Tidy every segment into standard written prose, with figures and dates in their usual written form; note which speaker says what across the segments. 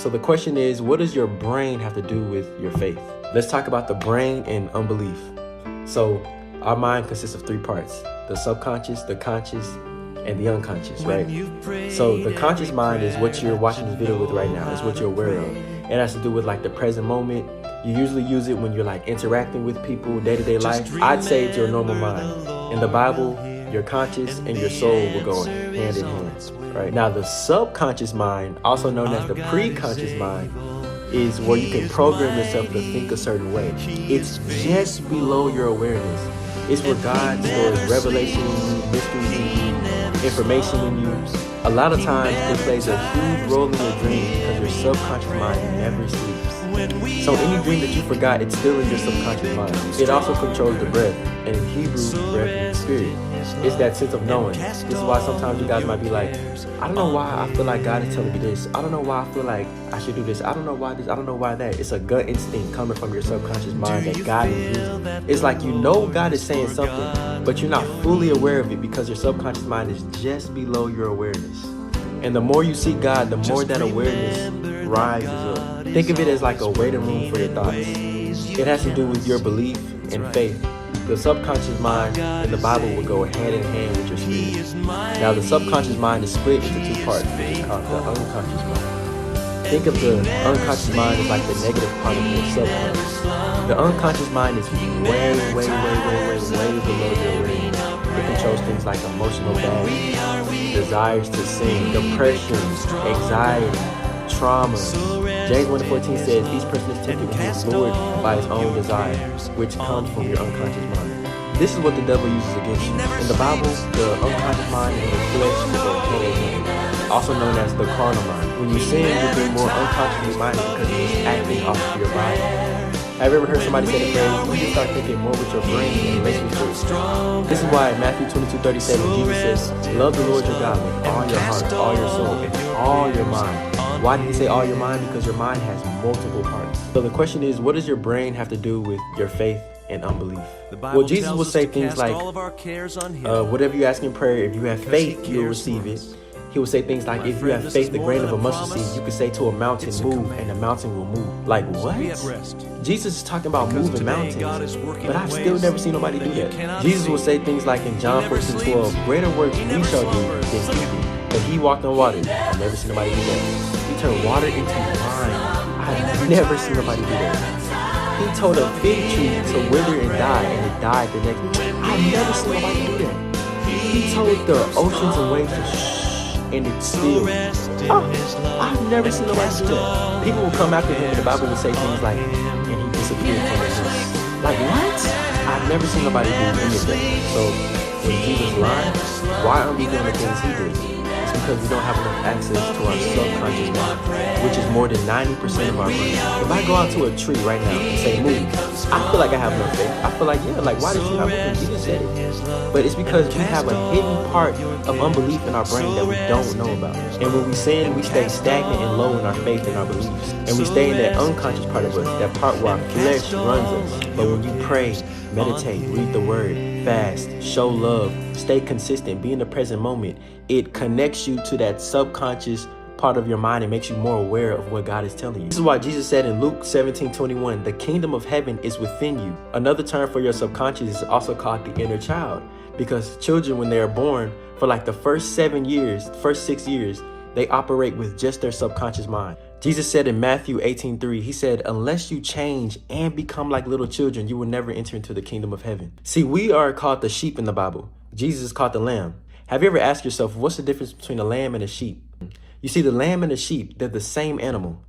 Speaker 1: So the question is, what does your brain have to do with your faith? Let's talk about the brain and unbelief. So our mind consists of three parts: the subconscious, the conscious, and the unconscious, right? So the conscious mind is what you're watching this video with right now. It's what you're aware of. It has to do with like the present moment. You usually use it when you're like interacting with people, day-to-day life. I'd say it's your normal mind. In the Bible, your conscious and your soul will go hand in hand, right? Now the subconscious mind, also known as the pre-conscious mind, is where you can program yourself to think a certain way. It's just below your awareness. It's where God stores revelation in you, mysteries in you, information in you. A lot of times it plays a huge role in your dreams because your subconscious mind never sleeps. So any dream that you forgot, it's still in your subconscious mind. It also controls the breath, and in Hebrew, breath means spirit. It's that sense of knowing. This is why sometimes you guys might be like, I don't know why I feel like God is telling me this. I don't know why I feel like I should do this. I don't know why this. I don't know why that. It's a gut instinct coming from your subconscious mind that God is using. It's like you know God is saying something, but you're not fully aware of it because your subconscious mind is just below your awareness. And the more you seek God, the more that awareness rises up. Think of it as like a waiting room for your thoughts. It has to do with your belief and faith. The subconscious mind in the Bible will go hand in hand with your spirit. Now the subconscious mind is split into two parts, which is called the unconscious mind. Think of the unconscious mind as like the negative part of your subconscious. The unconscious mind is way below your awareness. It controls things like emotional baggage, desires to sin, depression, anxiety, trauma. James 1:14 says each person is tempted when he is lured by his own desire, which comes from your unconscious mind. This is what the devil uses against you. In the Bible, the unconscious mind and the flesh go hand in hand, also known as the carnal mind. When you sin, you're being more unconsciously minded because you're just acting off of your body. Have you ever heard somebody say the phrase, you just start thinking more with your brain and it makes me feel strong? This is why in Matthew 22:37, Jesus says, love the Lord your God with all your heart, all your soul, and all your mind. Why did he say all your mind? Because your mind has multiple parts. So the question is, what does your brain have to do with your faith and unbelief? Well, Jesus will say things like, whatever you ask in prayer, if you have faith, you'll receive it. He will say things like, if you have faith the grain of a mustard seed, you can say to a mountain, move, and the mountain will move. Like what? Jesus is talking about moving mountains, but I've still never seen nobody do that. Jesus will say things like in John 14:12, greater works we shall do than he did. But he walked on water. I've never seen nobody do that. He turned water into wine. I've never seen nobody do that. He told a fig tree to wither and die, and it died the next day. I've never seen nobody do that. He told the oceans and waves to shh, and it's still. I've never seen nobody do that. People will come after him, and the Bible will say things like, and he disappeared from the earth. Like what? I've never seen nobody do any of that. So when Jesus lied, why aren't we doing the things he did? Because we don't have enough access to our subconscious mind, which is more than 90% of our brain. If I go out to a tree right now and say move, I feel like I have no faith. I feel like, yeah, like why did you not move? Jesus said it. But it's because we have a hidden part of unbelief in our brain that we don't know about. And when we sin, we stay stagnant and low in our faith and our beliefs. And we stay in that unconscious part of us, that part where our flesh runs us. But when you pray, meditate, read the word, fast, show love, stay consistent, be in the present moment, it connects you to that subconscious part of your mind and makes you more aware of what God is telling you. This is why Jesus said in Luke 17:21, the kingdom of heaven is within you. Another term for your subconscious is also called the inner child, because children, when they are born, for like the first 6 years, they operate with just their subconscious mind. Jesus said in Matthew 18:3, he said, unless you change and become like little children, you will never enter into the kingdom of heaven. See, we are called the sheep in the Bible. Jesus is called the lamb. Have you ever asked yourself, what's the difference between a lamb and a sheep? You see, the lamb and the sheep, they're the same animal.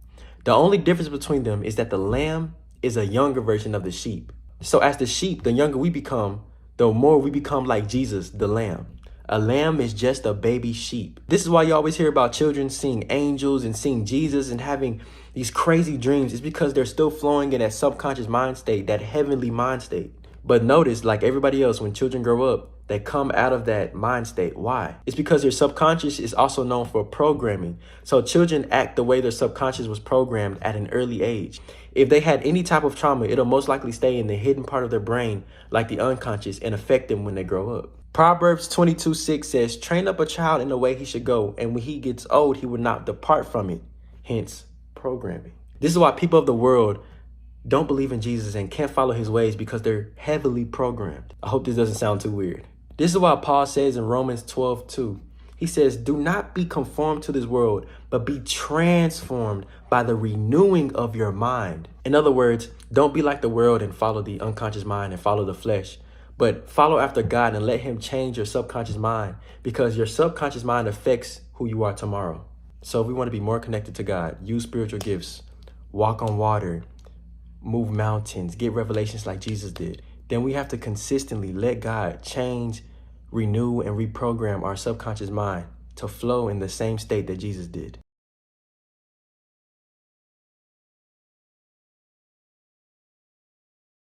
Speaker 1: The only difference between them is that the lamb is a younger version of the sheep. So as the sheep, the younger we become, the more we become like Jesus, the lamb. A lamb is just a baby sheep. This is why you always hear about children seeing angels and seeing Jesus and having these crazy dreams. It's because they're still flowing in that subconscious mind state, that heavenly mind state. But notice, like everybody else, when children grow up, they come out of that mind state. Why? It's because their subconscious is also known for programming. So children act the way their subconscious was programmed at an early age. If they had any type of trauma, it'll most likely stay in the hidden part of their brain, like the unconscious, and affect them when they grow up. Proverbs 22:6 says, train up a child in the way he should go, and when he gets old, he will not depart from it. Hence, reprogramming. This is why people of the world don't believe in Jesus and can't follow his ways, because they're heavily programmed. I hope this doesn't sound too weird. This is why Paul says in Romans 12:2, he says, do not be conformed to this world, but be transformed by the renewing of your mind. In other words, don't be like the world and follow the unconscious mind and follow the flesh, but follow after God and let him change your subconscious mind, because your subconscious mind affects who you are tomorrow. So if we want to be more connected to God, use spiritual gifts, walk on water, move mountains, get revelations like Jesus did, then we have to consistently let God change, renew, and reprogram our subconscious mind to flow in the same state that Jesus did.